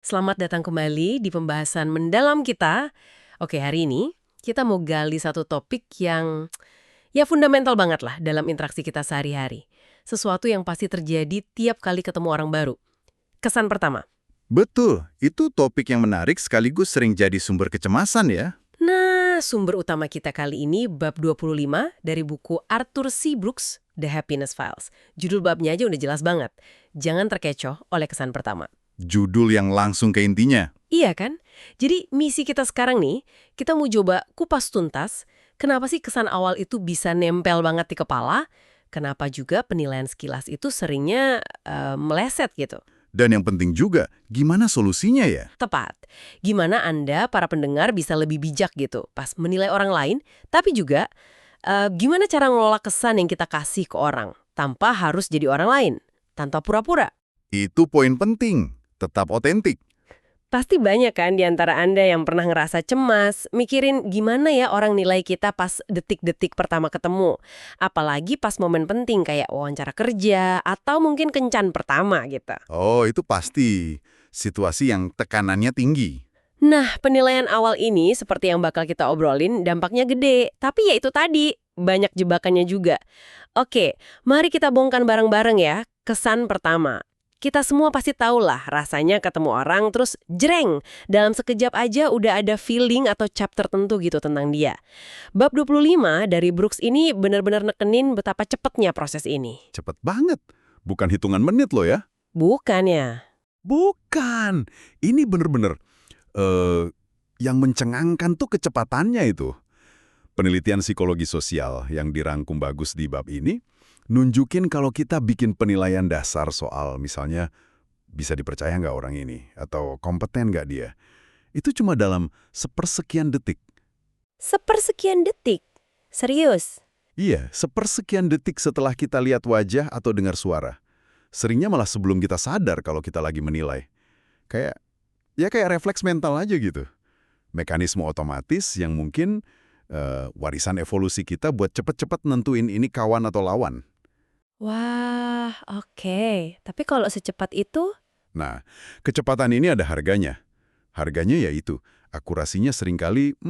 Selamat datang kembali di pembahasan mendalam kita. Oke, hari ini kita mau gali satu topik yang ya fundamental banget lah dalam interaksi kita sehari-hari. Sesuatu yang pasti terjadi tiap kali ketemu orang baru. Kesan pertama. Betul, itu topik yang menarik sekaligus sering jadi sumber kecemasan ya. Nah, sumber utama kita kali ini bab 25 dari buku Arthur C. Brooks, The Happiness Files. Judul babnya aja udah jelas banget. Jangan terkecoh oleh kesan pertama. Judul yang langsung ke intinya. Iya kan? Jadi misi kita sekarang nih, kita mau coba kupas tuntas, kenapa sih kesan awal itu bisa nempel banget di kepala, kenapa juga penilaian sekilas itu seringnya meleset gitu. Dan yang penting juga, gimana solusinya ya? Tepat. Gimana Anda, para pendengar, bisa lebih bijak gitu pas menilai orang lain, tapi juga gimana cara ngelola kesan yang kita kasih ke orang, tanpa harus jadi orang lain, tanpa pura-pura. Itu poin penting, tetap otentik. Pasti banyak kan di antara Anda yang pernah ngerasa cemas, mikirin gimana ya orang nilai kita pas detik-detik pertama ketemu. Apalagi pas momen penting kayak wawancara kerja atau mungkin kencan pertama gitu. Oh, itu pasti. Situasi yang tekanannya tinggi. Nah, penilaian awal ini seperti yang bakal kita obrolin dampaknya gede. Tapi ya itu tadi, banyak jebakannya juga. Oke, mari kita bongkar bareng-bareng ya. Kesan pertama. Kita semua pasti tahu lah rasanya ketemu orang terus jreng. Dalam sekejap aja udah ada feeling atau cap tertentu gitu tentang dia. Bab 25 dari Brooks ini benar-benar nekenin betapa cepetnya proses ini. Cepet banget. Bukan hitungan menit loh ya. Bukannya. Bukan. Ini bener-bener yang mencengangkan tuh kecepatannya itu. Penelitian psikologi sosial yang dirangkum bagus di bab ini nunjukin kalau kita bikin penilaian dasar soal misalnya bisa dipercaya nggak orang ini atau kompeten nggak dia. Itu cuma dalam sepersekian detik. Sepersekian detik. Serius. Iya, sepersekian detik setelah kita lihat wajah atau dengar suara. Seringnya malah sebelum kita sadar kalau kita lagi menilai. Kayak refleks mental aja gitu. Mekanisme otomatis yang mungkin warisan evolusi kita buat cepet-cepet nentuin ini kawan atau lawan. Wah, oke. Tapi kalau secepat itu, Nah, kecepatan ini ada harganya. Harganya yaitu, akurasinya seringkali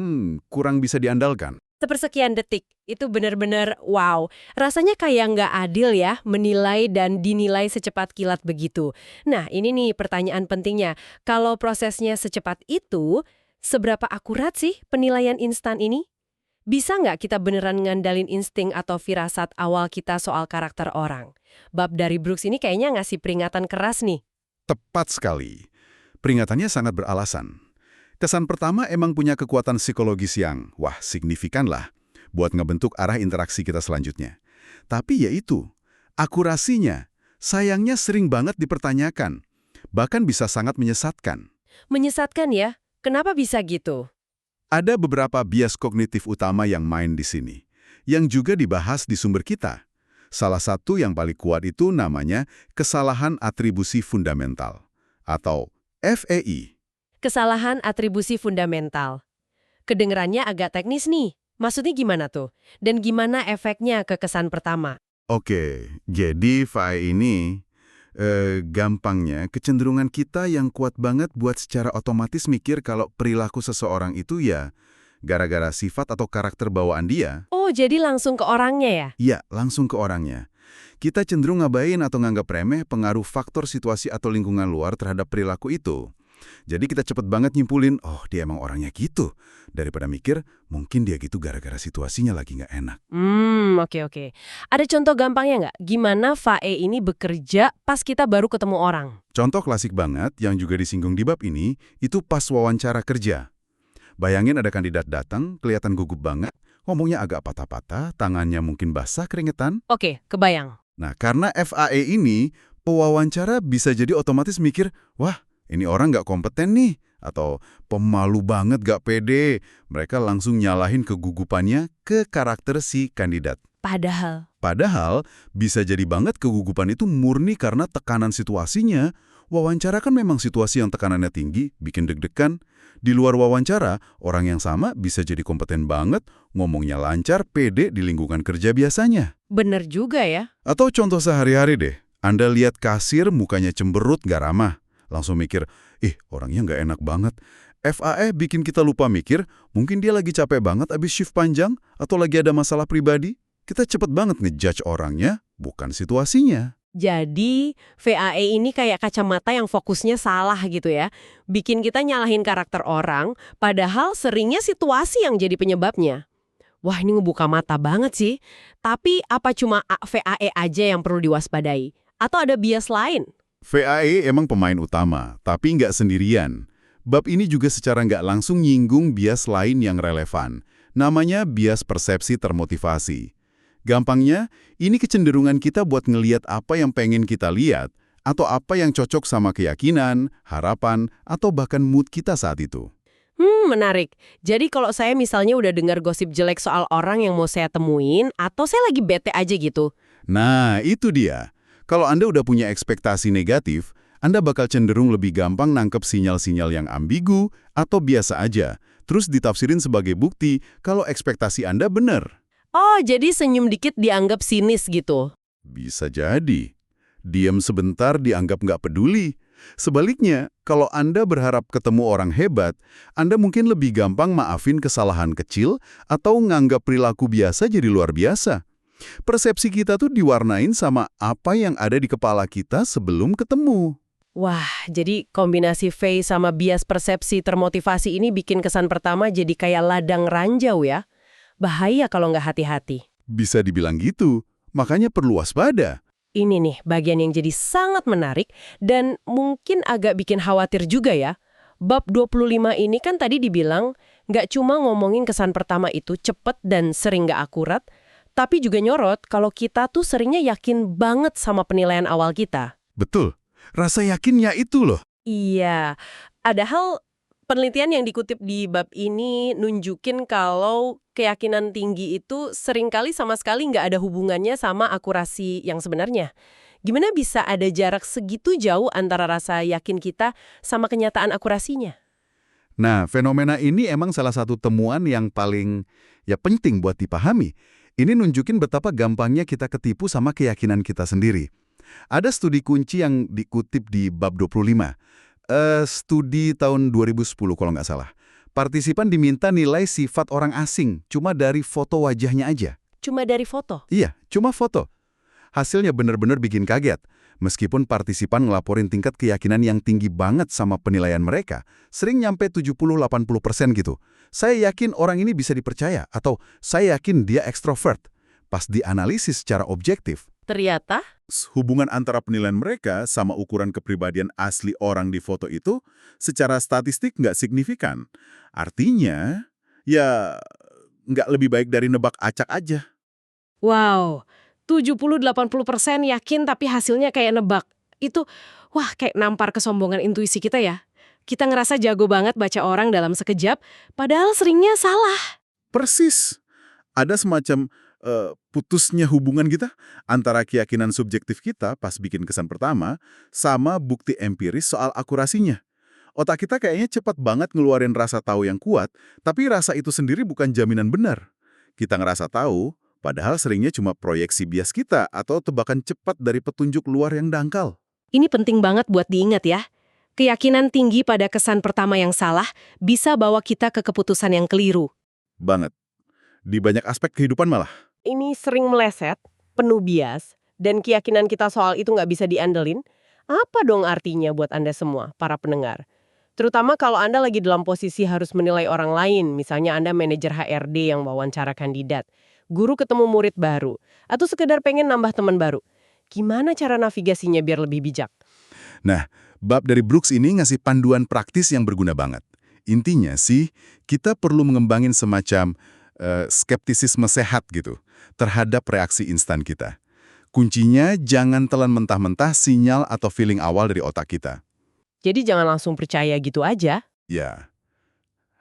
kurang bisa diandalkan. sepersekian detik, itu benar-benar wow. Rasanya kayak nggak adil ya menilai dan dinilai secepat kilat begitu. Nah, ini nih pertanyaan pentingnya. Kalau prosesnya secepat itu, seberapa akurat sih penilaian instan ini? Bisa nggak kita beneran ngandalin insting atau firasat awal kita soal karakter orang? Bab dari Brooks ini kayaknya ngasih peringatan keras nih. Tepat sekali. Peringatannya sangat beralasan. Kesan pertama emang punya kekuatan psikologis yang, signifikan lah, buat ngebentuk arah interaksi kita selanjutnya. Tapi yaitu, akurasinya, sayangnya sering banget dipertanyakan. Bahkan bisa sangat menyesatkan. Menyesatkan ya? Kenapa bisa gitu? Ada beberapa bias kognitif utama yang main di sini, yang juga dibahas di sumber kita. Salah satu yang paling kuat itu namanya kesalahan atribusi fundamental, atau FAI. Kesalahan atribusi fundamental. Kedengerannya agak teknis nih. Maksudnya gimana tuh? Dan gimana efeknya ke kesan pertama? Oke, jadi FAI ini gampangnya kecenderungan kita yang kuat banget buat secara otomatis mikir kalau perilaku seseorang itu ya gara-gara sifat atau karakter bawaan dia. Oh, jadi langsung ke orangnya ya? Iya, langsung ke orangnya. Kita cenderung ngabain atau nganggap remeh pengaruh faktor situasi atau lingkungan luar terhadap perilaku itu. Jadi kita cepet banget nyimpulin, oh dia emang orangnya gitu. Daripada mikir, mungkin dia gitu gara-gara situasinya lagi nggak enak. Oke. Ada contoh gampangnya nggak? Gimana FAE ini bekerja pas kita baru ketemu orang? Contoh klasik banget yang juga disinggung di bab ini, itu pas wawancara kerja. Bayangin ada kandidat datang, kelihatan gugup banget, ngomongnya agak patah-patah, tangannya mungkin basah keringetan. Oke, kebayang. Nah, karena FAE ini, pewawancara bisa jadi otomatis mikir, wah, ini orang nggak kompeten nih, atau pemalu banget gak pede. Mereka langsung nyalahin kegugupannya ke karakter si kandidat. Padahal, bisa jadi banget kegugupan itu murni karena tekanan situasinya. Wawancara kan memang situasi yang tekanannya tinggi, bikin deg-degan. Di luar wawancara, orang yang sama bisa jadi kompeten banget, ngomongnya lancar, pede di lingkungan kerja biasanya. Bener juga ya. Atau contoh sehari-hari deh, Anda lihat kasir mukanya cemberut gak ramah. Langsung mikir, orangnya nggak enak banget. FAE bikin kita lupa mikir, mungkin dia lagi capek banget abis shift panjang, atau lagi ada masalah pribadi. Kita cepet banget ngejudge orangnya, bukan situasinya. Jadi, VAE ini kayak kacamata yang fokusnya salah gitu ya. Bikin kita nyalahin karakter orang, padahal seringnya situasi yang jadi penyebabnya. Wah, ini ngebuka mata banget sih. Tapi apa cuma VAE aja yang perlu diwaspadai? Atau ada bias lain? VAE emang pemain utama, tapi nggak sendirian. Bab ini juga secara nggak langsung nyinggung bias lain yang relevan. Namanya bias persepsi termotivasi. Gampangnya, ini kecenderungan kita buat ngeliat apa yang pengen kita lihat, atau apa yang cocok sama keyakinan, harapan, atau bahkan mood kita saat itu. Menarik. Jadi kalau saya misalnya udah dengar gosip jelek soal orang yang mau saya temuin, atau saya lagi bete aja gitu. Nah, itu dia. Kalau Anda udah punya ekspektasi negatif, Anda bakal cenderung lebih gampang nangkep sinyal-sinyal yang ambigu atau biasa aja, terus ditafsirin sebagai bukti kalau ekspektasi Anda benar. Oh, jadi senyum dikit dianggap sinis gitu. Bisa jadi. Diam sebentar dianggap nggak peduli. Sebaliknya, kalau Anda berharap ketemu orang hebat, Anda mungkin lebih gampang maafin kesalahan kecil atau nganggap perilaku biasa jadi luar biasa. Persepsi kita tuh diwarnain sama apa yang ada di kepala kita sebelum ketemu. Wah, jadi kombinasi Faye sama bias persepsi termotivasi ini bikin kesan pertama jadi kayak ladang ranjau ya. Bahaya kalau nggak hati-hati. Bisa dibilang gitu, makanya perlu waspada. Ini nih bagian yang jadi sangat menarik dan mungkin agak bikin khawatir juga ya. Bab 25 ini kan tadi dibilang nggak cuma ngomongin kesan pertama itu cepet dan sering nggak akurat, tapi juga nyorot kalau kita tuh seringnya yakin banget sama penilaian awal kita. Betul, rasa yakinnya itu loh. Iya, ada hal penelitian yang dikutip di bab ini nunjukin kalau keyakinan tinggi itu seringkali sama sekali nggak ada hubungannya sama akurasi yang sebenarnya. Gimana bisa ada jarak segitu jauh antara rasa yakin kita sama kenyataan akurasinya? Nah, fenomena ini emang salah satu temuan yang paling penting buat dipahami. Ini nunjukin betapa gampangnya kita ketipu sama keyakinan kita sendiri. Ada studi kunci yang dikutip di bab 25. Studi tahun 2010 kalau nggak salah. Partisipan diminta nilai sifat orang asing cuma dari foto wajahnya aja. Cuma dari foto? Iya, cuma foto. Hasilnya benar-benar bikin kaget. Meskipun partisipan ngelaporin tingkat keyakinan yang tinggi banget sama penilaian mereka, sering nyampe 70-80% gitu. Saya yakin orang ini bisa dipercaya, atau saya yakin dia ekstrovert. Pas dianalisis secara objektif, Ternyata? hubungan antara penilaian mereka sama ukuran kepribadian asli orang di foto itu secara statistik nggak signifikan. Artinya, ya nggak lebih baik dari nebak acak aja. Wow, 70-80% yakin tapi hasilnya kayak nebak. Itu, wah kayak nampar kesombongan intuisi kita ya. Kita ngerasa jago banget baca orang dalam sekejap, padahal seringnya salah. Persis. Ada semacam putusnya hubungan kita antara keyakinan subjektif kita pas bikin kesan pertama sama bukti empiris soal akurasinya. Otak kita kayaknya cepat banget ngeluarin rasa tahu yang kuat, tapi rasa itu sendiri bukan jaminan benar. Kita ngerasa tahu, padahal seringnya cuma proyeksi bias kita atau tebakan cepat dari petunjuk luar yang dangkal. Ini penting banget buat diingat ya. Keyakinan tinggi pada kesan pertama yang salah bisa bawa kita ke keputusan yang keliru. Banget. Di banyak aspek kehidupan malah. Ini sering meleset, penuh bias, dan keyakinan kita soal itu nggak bisa diandelin. Apa dong artinya buat Anda semua, para pendengar? Terutama kalau Anda lagi dalam posisi harus menilai orang lain, misalnya Anda manajer HRD yang wawancara kandidat, guru ketemu murid baru, atau sekedar pengen nambah teman baru. Gimana cara navigasinya biar lebih bijak? Nah, bab dari Brooks ini ngasih panduan praktis yang berguna banget. Intinya sih, kita perlu mengembangin semacam skeptisisme sehat gitu terhadap reaksi instan kita. Kuncinya jangan telan mentah-mentah sinyal atau feeling awal dari otak kita. Jadi jangan langsung percaya gitu aja. Ya,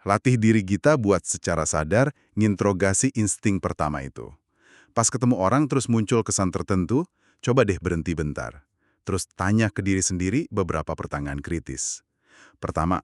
latih diri kita buat secara sadar nginterogasi insting pertama itu. Pas ketemu orang terus muncul kesan tertentu, coba deh berhenti bentar. Terus tanya ke diri sendiri beberapa pertanyaan kritis. Pertama,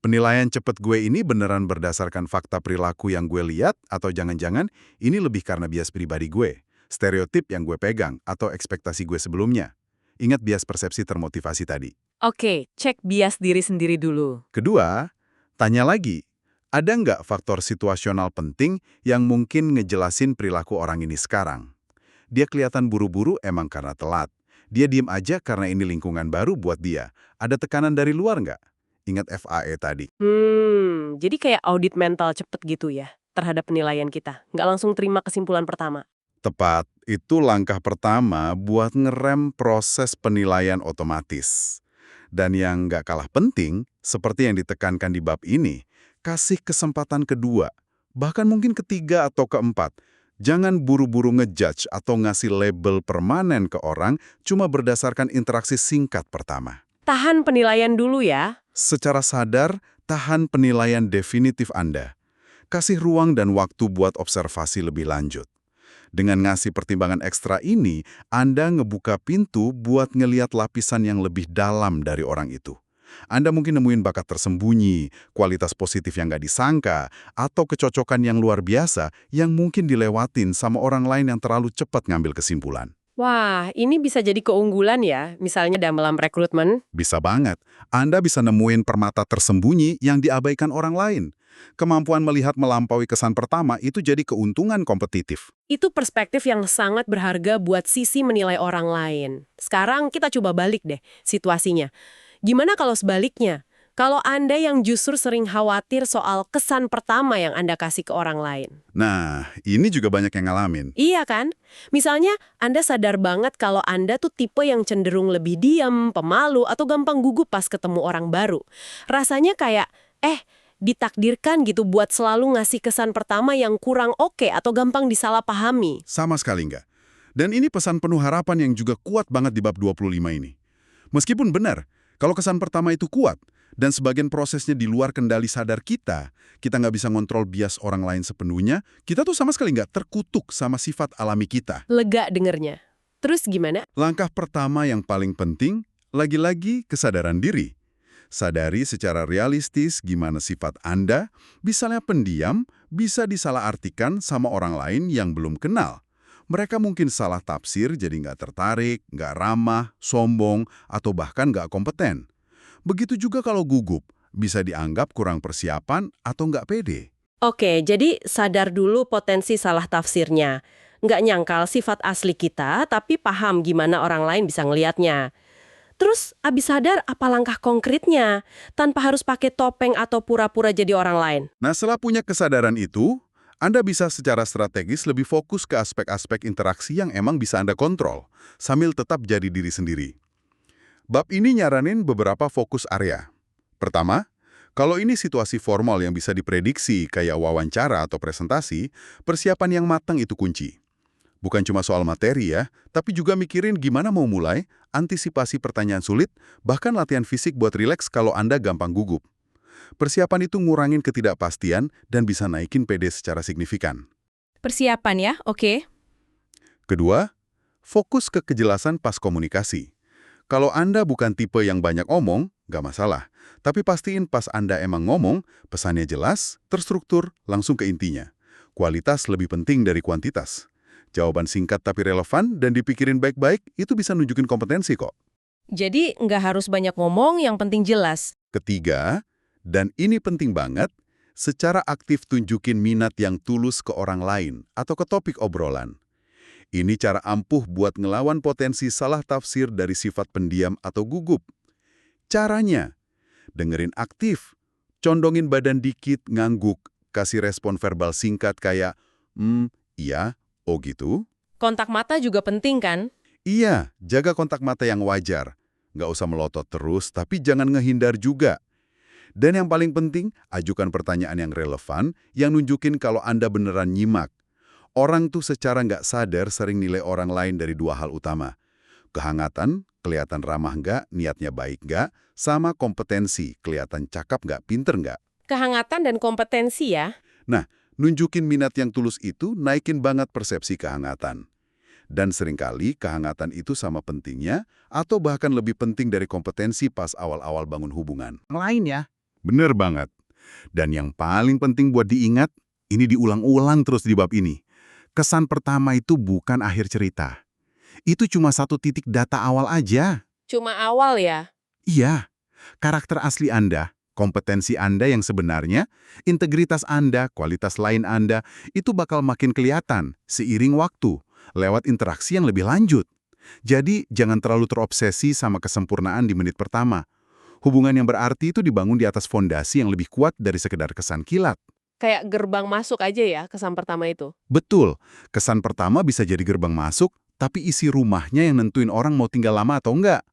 penilaian cepat gue ini beneran berdasarkan fakta perilaku yang gue lihat atau jangan-jangan ini lebih karena bias pribadi gue, stereotip yang gue pegang atau ekspektasi gue sebelumnya. Ingat bias persepsi termotivasi tadi. Oke, cek bias diri sendiri dulu. Kedua, tanya lagi, ada nggak faktor situasional penting yang mungkin ngejelasin perilaku orang ini sekarang? Dia kelihatan buru-buru emang karena telat. Dia diem aja karena ini lingkungan baru buat dia. Ada tekanan dari luar nggak? Ingat FAE tadi. Jadi kayak audit mental cepet gitu ya, terhadap penilaian kita. Nggak langsung terima kesimpulan pertama. Tepat, itu langkah pertama buat ngerem proses penilaian otomatis. Dan yang nggak kalah penting, seperti yang ditekankan di bab ini, kasih kesempatan kedua, bahkan mungkin ketiga atau keempat. Jangan buru-buru ngejudge atau ngasih label permanen ke orang cuma berdasarkan interaksi singkat pertama. Tahan penilaian dulu ya. Secara sadar, tahan penilaian definitif Anda. Kasih ruang dan waktu buat observasi lebih lanjut. Dengan ngasih pertimbangan ekstra ini, Anda ngebuka pintu buat ngeliat lapisan yang lebih dalam dari orang itu. Anda mungkin nemuin bakat tersembunyi, kualitas positif yang nggak disangka, atau kecocokan yang luar biasa yang mungkin dilewatin sama orang lain yang terlalu cepat ngambil kesimpulan. Wah, ini bisa jadi keunggulan ya, misalnya dalam rekrutmen. Bisa banget. Anda bisa nemuin permata tersembunyi yang diabaikan orang lain. Kemampuan melihat melampaui kesan pertama itu jadi keuntungan kompetitif. Itu perspektif yang sangat berharga buat sisi menilai orang lain. Sekarang kita coba balik deh situasinya. Gimana kalau sebaliknya? Kalau Anda yang justru sering khawatir soal kesan pertama yang Anda kasih ke orang lain. Nah, ini juga banyak yang ngalamin. Iya kan? Misalnya, Anda sadar banget kalau Anda tuh tipe yang cenderung lebih diam, pemalu, atau gampang gugup pas ketemu orang baru. Rasanya kayak, ditakdirkan gitu buat selalu ngasih kesan pertama yang kurang oke atau gampang disalahpahami. Sama sekali nggak. Dan ini pesan penuh harapan yang juga kuat banget di bab 25 ini. Meskipun benar, kalau kesan pertama itu kuat, dan sebagian prosesnya di luar kendali sadar kita nggak bisa ngontrol bias orang lain sepenuhnya, kita tuh sama sekali nggak terkutuk sama sifat alami kita. Lega dengernya. Terus gimana? Langkah pertama yang paling penting, lagi-lagi kesadaran diri. Sadari secara realistis gimana sifat Anda, misalnya pendiam, bisa disalahartikan sama orang lain yang belum kenal. Mereka mungkin salah tafsir jadi nggak tertarik, nggak ramah, sombong, atau bahkan nggak kompeten. Begitu juga kalau gugup, bisa dianggap kurang persiapan atau nggak pede. Oke, jadi sadar dulu potensi salah tafsirnya. Nggak nyangkal sifat asli kita, tapi paham gimana orang lain bisa ngelihatnya. Terus, abis sadar apa langkah konkretnya, tanpa harus pakai topeng atau pura-pura jadi orang lain? Nah, setelah punya kesadaran itu, Anda bisa secara strategis lebih fokus ke aspek-aspek interaksi yang emang bisa Anda kontrol, sambil tetap jadi diri sendiri. Bab ini nyaranin beberapa fokus area. Pertama, kalau ini situasi formal yang bisa diprediksi kayak wawancara atau presentasi, persiapan yang matang itu kunci. Bukan cuma soal materi ya, tapi juga mikirin gimana mau mulai, antisipasi pertanyaan sulit, bahkan latihan fisik buat rileks kalau Anda gampang gugup. Persiapan itu ngurangin ketidakpastian dan bisa naikin PD secara signifikan. Persiapan ya, oke. Kedua, fokus ke kejelasan pas komunikasi. Kalau Anda bukan tipe yang banyak omong, nggak masalah. Tapi pastiin pas Anda emang ngomong, pesannya jelas, terstruktur, langsung ke intinya. Kualitas lebih penting dari kuantitas. Jawaban singkat tapi relevan dan dipikirin baik-baik, itu bisa nunjukin kompetensi kok. Jadi nggak harus banyak ngomong, yang penting jelas. Ketiga, dan ini penting banget, secara aktif tunjukin minat yang tulus ke orang lain atau ke topik obrolan. Ini cara ampuh buat ngelawan potensi salah tafsir dari sifat pendiam atau gugup. Caranya, dengerin aktif, condongin badan dikit, ngangguk, kasih respon verbal singkat kayak, iya, oh gitu. Kontak mata juga penting kan? Iya, jaga kontak mata yang wajar. Nggak usah melotot terus, tapi jangan ngehindar juga. Dan yang paling penting, ajukan pertanyaan yang relevan, yang nunjukin kalau Anda beneran nyimak. Orang tuh secara nggak sadar sering nilai orang lain dari dua hal utama. Kehangatan, kelihatan ramah nggak, niatnya baik nggak, sama kompetensi, kelihatan cakap nggak, pinter nggak. Kehangatan dan kompetensi ya. Nah, nunjukin minat yang tulus itu naikin banget persepsi kehangatan. Dan seringkali kehangatan itu sama pentingnya, atau bahkan lebih penting dari kompetensi pas awal-awal bangun hubungan. Lain ya. Bener banget. Dan yang paling penting buat diingat, ini diulang-ulang terus di bab ini. Kesan pertama itu bukan akhir cerita. Itu cuma satu titik data awal aja. Cuma awal ya. Iya, karakter asli Anda, kompetensi Anda yang sebenarnya, integritas Anda, kualitas lain Anda, itu bakal makin kelihatan seiring waktu, lewat interaksi yang lebih lanjut. Jadi, jangan terlalu terobsesi sama kesempurnaan di menit pertama. Hubungan yang berarti itu dibangun di atas fondasi yang lebih kuat dari sekedar kesan kilat. Kayak gerbang masuk aja ya kesan pertama itu. Betul, kesan pertama bisa jadi gerbang masuk, tapi isi rumahnya yang nentuin orang mau tinggal lama atau enggak.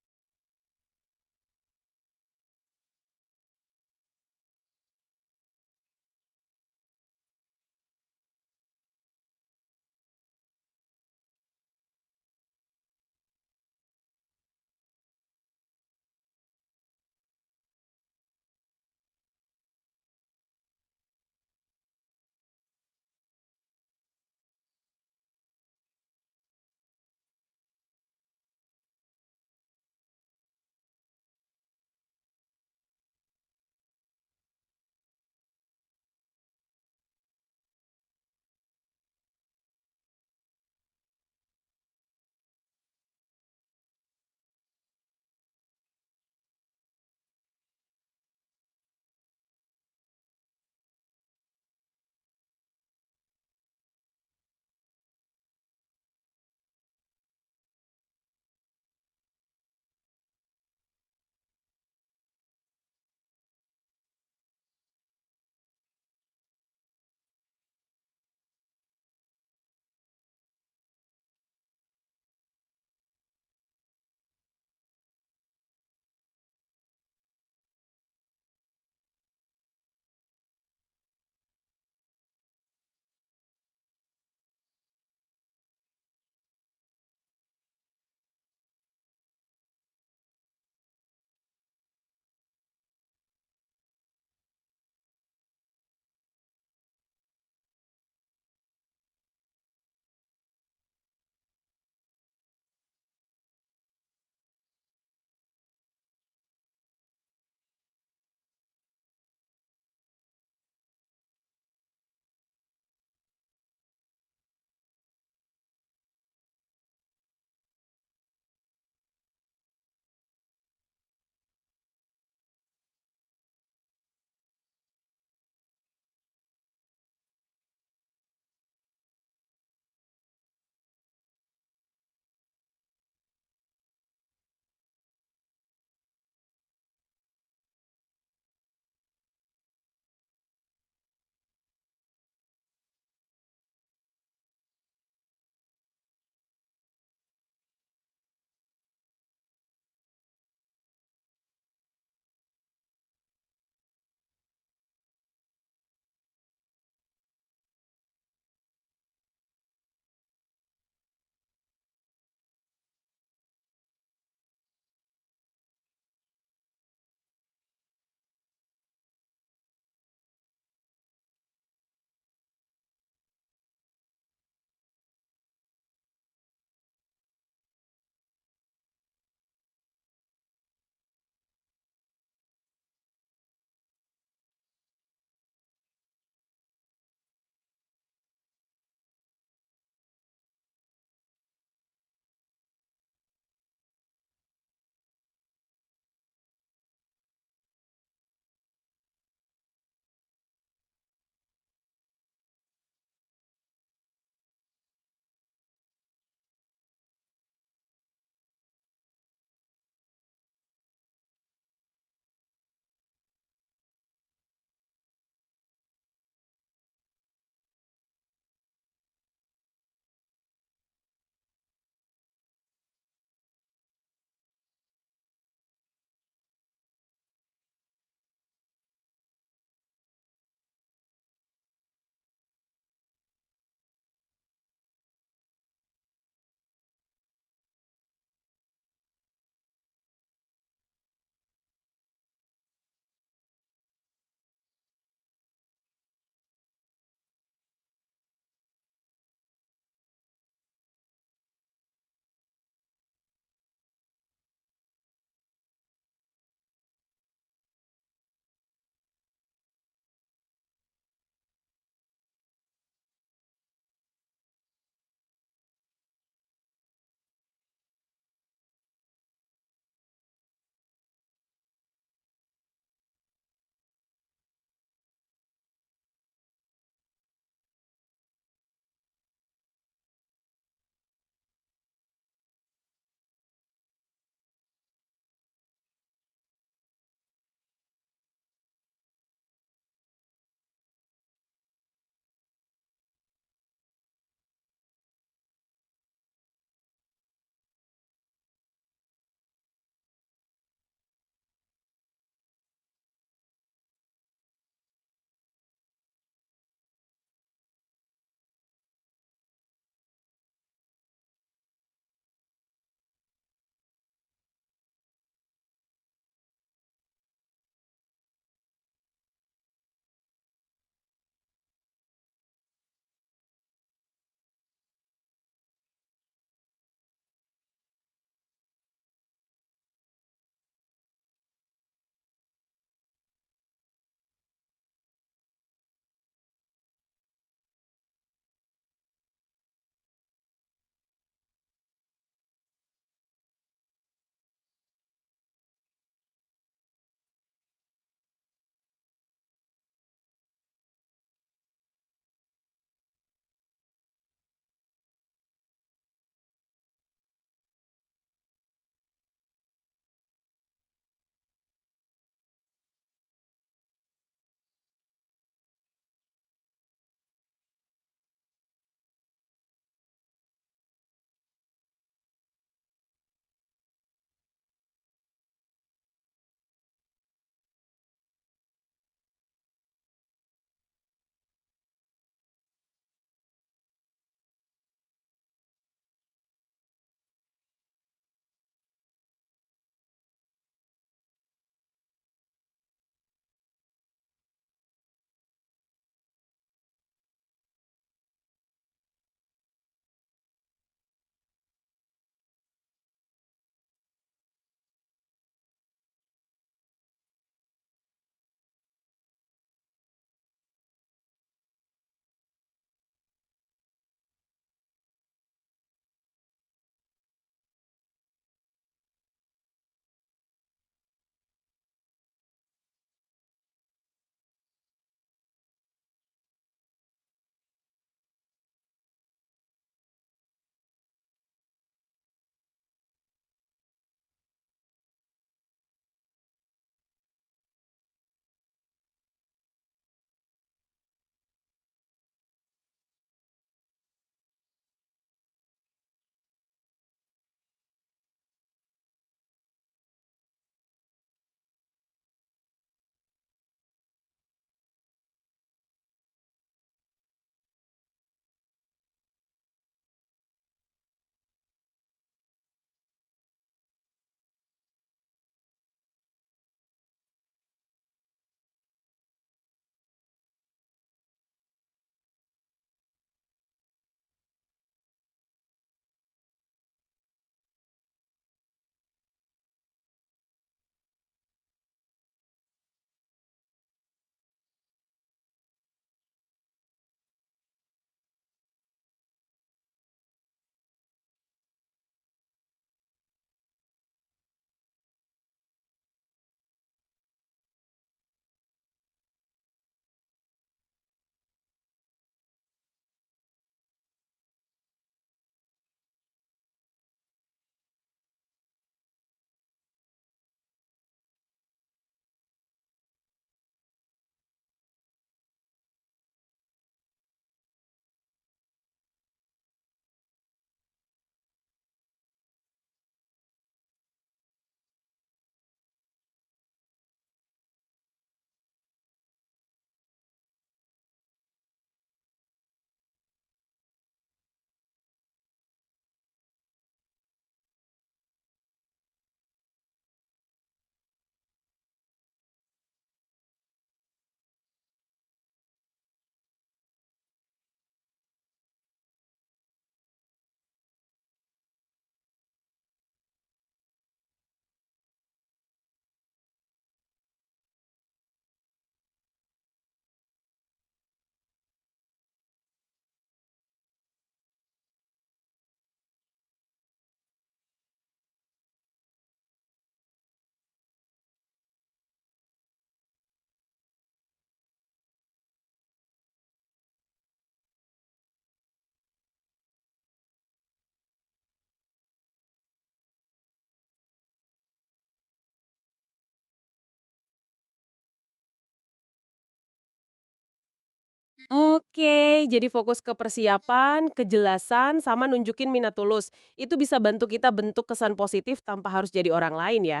Oke, jadi fokus ke persiapan, kejelasan, sama nunjukin minat tulus. Itu bisa bantu kita bentuk kesan positif tanpa harus jadi orang lain ya.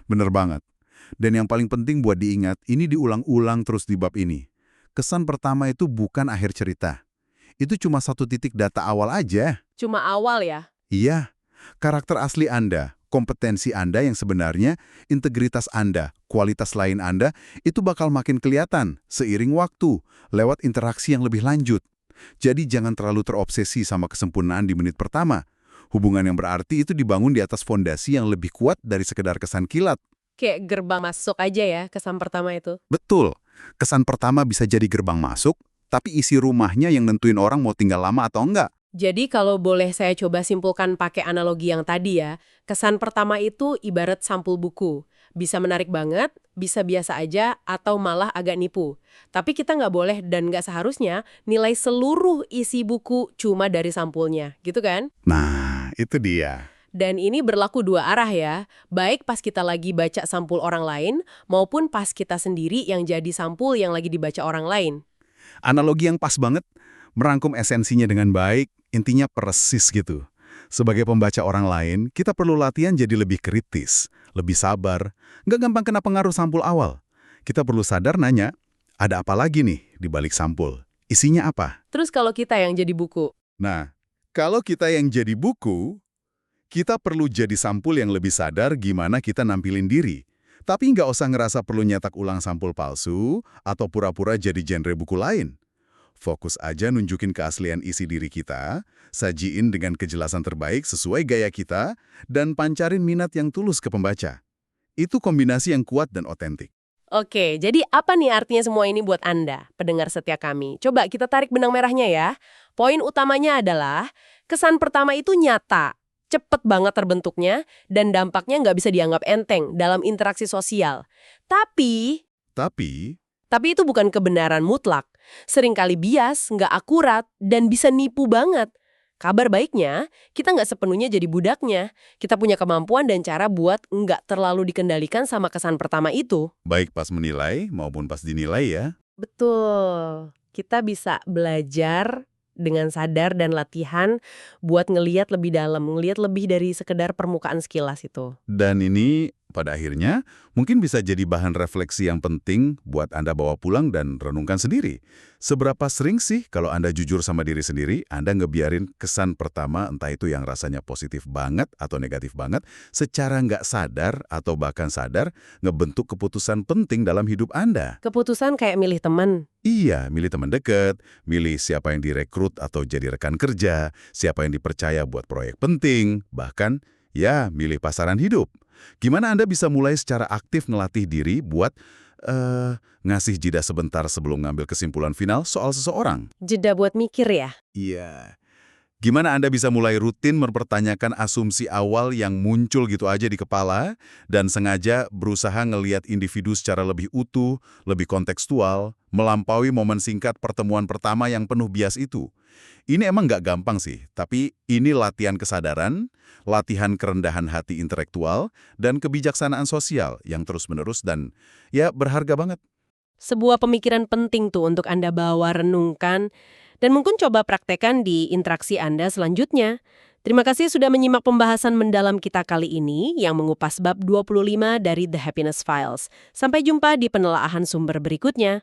Bener banget. Dan yang paling penting buat diingat, ini diulang-ulang terus di bab ini. Kesan pertama itu bukan akhir cerita. Itu cuma satu titik data awal aja. Cuma awal ya. Iya, karakter asli Anda, kompetensi Anda yang sebenarnya, integritas Anda, kualitas lain Anda, itu bakal makin kelihatan seiring waktu, lewat interaksi yang lebih lanjut. Jadi jangan terlalu terobsesi sama kesempurnaan di menit pertama. Hubungan yang berarti itu dibangun di atas fondasi yang lebih kuat dari sekedar kesan kilat. Kayak gerbang masuk aja ya kesan pertama itu. Betul, kesan pertama bisa jadi gerbang masuk, tapi isi rumahnya yang nentuin orang mau tinggal lama atau enggak. Jadi kalau boleh saya coba simpulkan pakai analogi yang tadi ya, kesan pertama itu ibarat sampul buku. Bisa menarik banget, bisa biasa aja, atau malah agak nipu. Tapi kita nggak boleh dan nggak seharusnya nilai seluruh isi buku cuma dari sampulnya, gitu kan? Nah, itu dia. Dan ini berlaku dua arah ya, baik pas kita lagi baca sampul orang lain, maupun pas kita sendiri yang jadi sampul yang lagi dibaca orang lain. Analogi yang pas banget, merangkum esensinya dengan baik, intinya persis gitu. Sebagai pembaca orang lain, kita perlu latihan jadi lebih kritis, lebih sabar, nggak gampang kena pengaruh sampul awal. Kita perlu sadar nanya, ada apa lagi nih di balik sampul? Isinya apa? Terus kalau kita yang jadi buku, Nah, kalau kita yang jadi buku, kita perlu jadi sampul yang lebih sadar gimana kita nampilin diri. Tapi nggak usah ngerasa perlu nyetak ulang sampul palsu atau pura-pura jadi genre buku lain. Fokus aja nunjukin keaslian isi diri kita, sajiin dengan kejelasan terbaik sesuai gaya kita, dan pancarin minat yang tulus ke pembaca. Itu kombinasi yang kuat dan otentik. oke, jadi apa nih artinya semua ini buat Anda, pendengar setia kami? Coba kita tarik benang merahnya ya. Poin utamanya adalah, kesan pertama itu nyata, cepet banget terbentuknya, dan dampaknya nggak bisa dianggap enteng dalam interaksi sosial. Tapi Tapi, itu bukan kebenaran mutlak. Seringkali bias, nggak akurat, dan bisa nipu banget. Kabar baiknya, kita nggak sepenuhnya jadi budaknya. Kita punya kemampuan dan cara buat nggak terlalu dikendalikan sama kesan pertama itu. baik pas menilai maupun pas dinilai ya. Betul. Kita bisa belajar dengan sadar dan latihan buat ngeliat lebih dalam, ngeliat lebih dari sekedar permukaan sekilas itu. Dan ini pada akhirnya mungkin bisa jadi bahan refleksi yang penting buat Anda bawa pulang dan renungkan sendiri. Seberapa sering sih kalau Anda jujur sama diri sendiri, Anda ngebiarin kesan pertama entah itu yang rasanya positif banget atau negatif banget, secara nggak sadar atau bahkan sadar ngebentuk keputusan penting dalam hidup Anda. Keputusan kayak milih teman. Iya, milih teman dekat, milih siapa yang direkrut atau jadi rekan kerja, siapa yang dipercaya buat proyek penting, bahkan ya milih pasaran hidup. Gimana Anda bisa mulai secara aktif ngelatih diri buat ngasih jeda sebentar sebelum ngambil kesimpulan final soal seseorang? Jeda buat mikir ya. Iya. Gimana Anda bisa mulai rutin mempertanyakan asumsi awal yang muncul gitu aja di kepala dan sengaja berusaha ngelihat individu secara lebih utuh, lebih kontekstual, melampaui momen singkat pertemuan pertama yang penuh bias itu? Ini emang nggak gampang sih, tapi ini latihan kesadaran, latihan kerendahan hati intelektual, dan kebijaksanaan sosial yang terus-menerus dan ya berharga banget. Sebuah pemikiran penting tuh untuk Anda bawa, renungkan, dan mungkin coba praktekkan di interaksi Anda selanjutnya. Terima kasih sudah menyimak pembahasan mendalam kita kali ini yang mengupas bab 25 dari The Happiness Files. Sampai jumpa di penelaahan sumber berikutnya.